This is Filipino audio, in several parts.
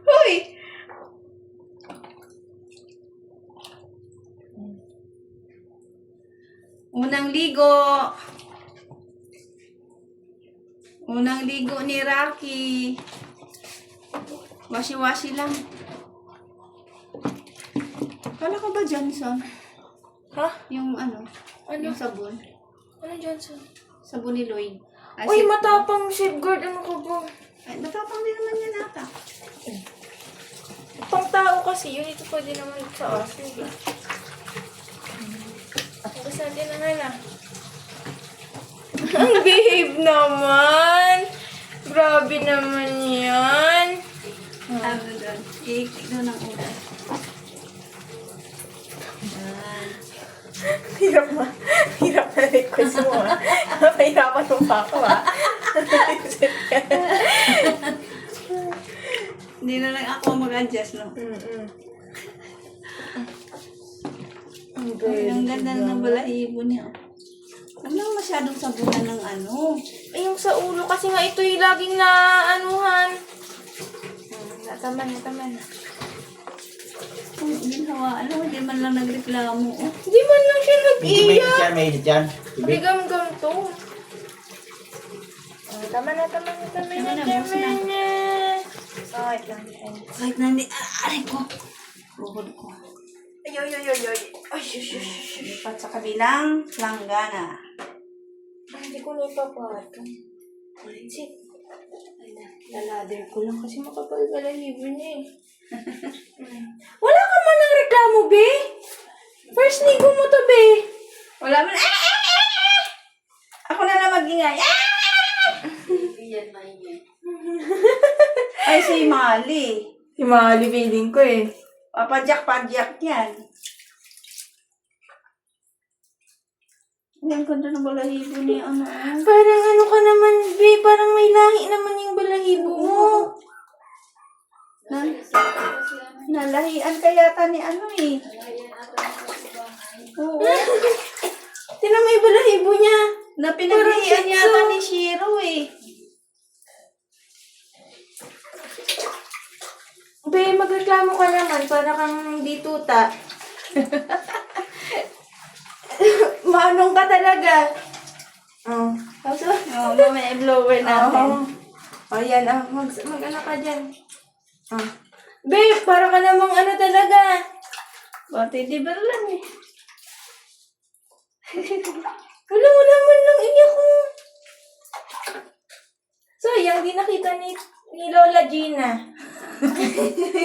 Hoy! Unang ligo. Unang ligo ni Rocky. Washi-washi lang. Kala ko ba Johnson? Ha? Yung ano? Ano? Yung sabon. Ano Johnson? Sabon ni Lloyd. Uy, matapang safeguard. Ano ka ba? Ay, matapang din naman yan ata. Pang tao kasi yun. Ito pwede naman sa aso. Tapos natin na nga. Ang behave naman. Grabe naman yan. Ano doon? Cake doon ang ulan. Hirap na request mo ah. Mahirapan mo pa ako ah. Hindi na lang ako mag-adjust, no? Ay, ang ganda ng balahibo niya. Ano masyadong sabunan ng ano? Ay, yung sa ulo kasi nga ito yung laging na-anuhan. Nataman. Ginawa, ano, hindi man lang nagreklamo. Oh. Hindi man lang siya nag-iyak. May higit yan. May gam-gam to. Tama na. Wait lang. Kahit na hindi, aray ko. Buhod ko. Ay. Lipat sa kabilang langgana. Ay, hindi ko na ipapato. Sit. Ay na, lalader ko lang kasi makapal balahibo niya eh. Wala ka man ng reklamo, be? First ligo mo to, be. Wala man, Ako na lang mag-ingay. Ay, si Mali. Si Mali, feeling ko eh. Papadyak yan. Ang ganda ng balahibo ni ano. Parang ano ka naman, be? Parang may lahi naman yung balahibo mo. Nalahian ka yata ni ano eh. Oo. Tinan mo yung balahibo niya. Na pinaglihian yata ni Shiro eh. Be, magreklamo ka naman para kang hindi tuta. Manong ka talaga. Oh. Oo, mamaya i-blower natin. Oh, yan. Mag-ano ka dyan. Oh. Be, para ka namang ano talaga. Bati, di ba lang eh. Wala man lang iyak ko. Sayang, di nakita ni Lola Gina.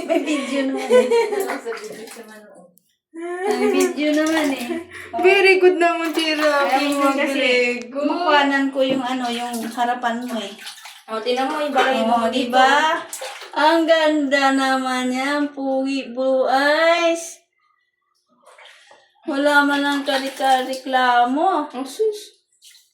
May video naman eh. May video naman eh. Very good naman si Kasi Rocky Magrego. mukhanan ko yung ano, yung harapan mo eh. O, tinan mo yung balahibo mo dito. Diba? Ang ganda naman yan. Pugi blue eyes. Wala man lang reklamo. Oh, sus.